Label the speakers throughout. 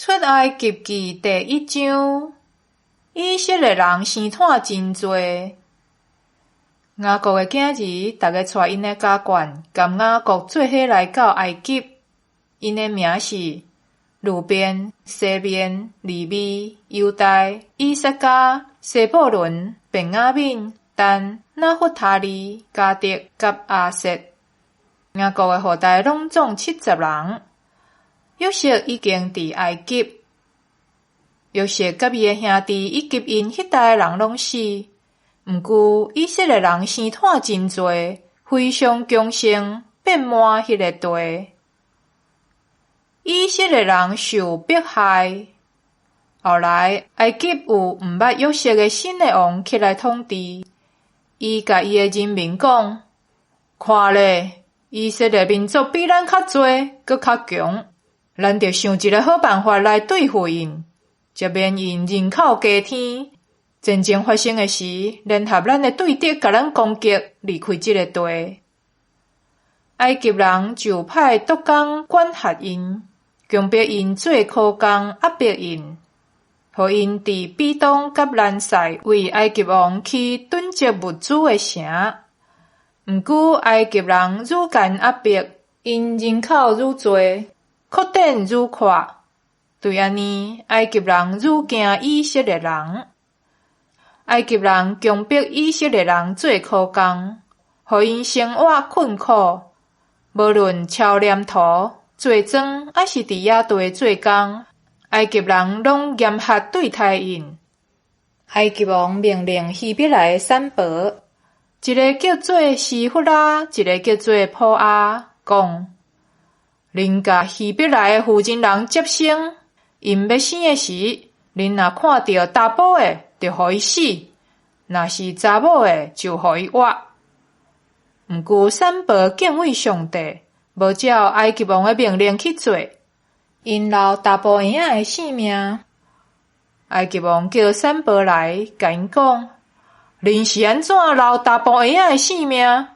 Speaker 1: 出埃及記第1章，以色列人生產真多。雅各的囝兒，逐個帶因的家眷，甲雅各做伙來到埃及。因的名是路邊、西面、利未、猶大、以撒迦、西布倫、便雅憫、但、拿弗他利、迦得甲亞設。雅各的後代攏總70人。約瑟已經佇埃及，約瑟甲伊的兄弟以及因迄代人攏死。毋過以色列人生產真多，非常強盛，遍滿迄個地。以色列人受迫害，後來埃及有毋捌約瑟的新的王起來統治。伊甲伊的人民講：看咧，以色列民族比咱較多，閣較強。咱着想一個好辦法來對付因，才免因人口加添。真正發生的時，聯合咱的對敵，甲咱攻擊，離開這個地。埃及人就派督工管轄因，強迫因做苦工，壓迫因，互因佇比東甲蘭塞為埃及王去囤積物資的城。毋過埃及人愈幹壓迫，因人口愈多。擴展愈快，對安尼，埃及人愈驚以色列人。埃及人強迫以色列人做苦工，互因生活困苦。無論抄黏土、做磚，還是佇野地做工，埃及人攏嚴厲對待因。埃及王命令希伯來的산婆，一個叫做西弗拉，一個叫做普亞，講。恁甲希伯來的婦人人接生，因要生的時，恁若看到查甫的，就互伊死；若是查某的，就互伊活。毋過산婆敬畏上帝，無照埃及王的命令去做，因留查甫嬰仔的性命。埃及王叫산婆來，甲因講：恁是安怎留查甫嬰仔的性命？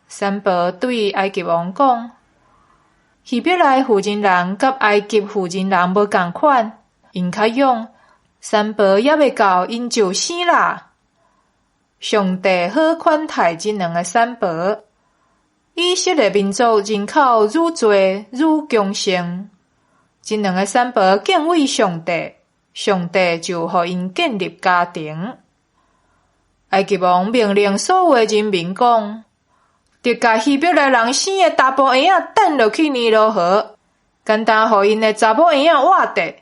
Speaker 1: 산婆對埃及王講：希伯來婦人人甲埃及婦人人無共款，因較勇，산婆還未到，因就死啦。上帝好款待這兩個산婆。以色列民族人口愈多愈強盛，這兩個산婆敬畏上帝，上帝就互因建立家庭。埃及王命令所有的人民講：得甲希伯來人生的查甫嬰仔等落去尼羅河，簡單互因的查某嬰仔活着。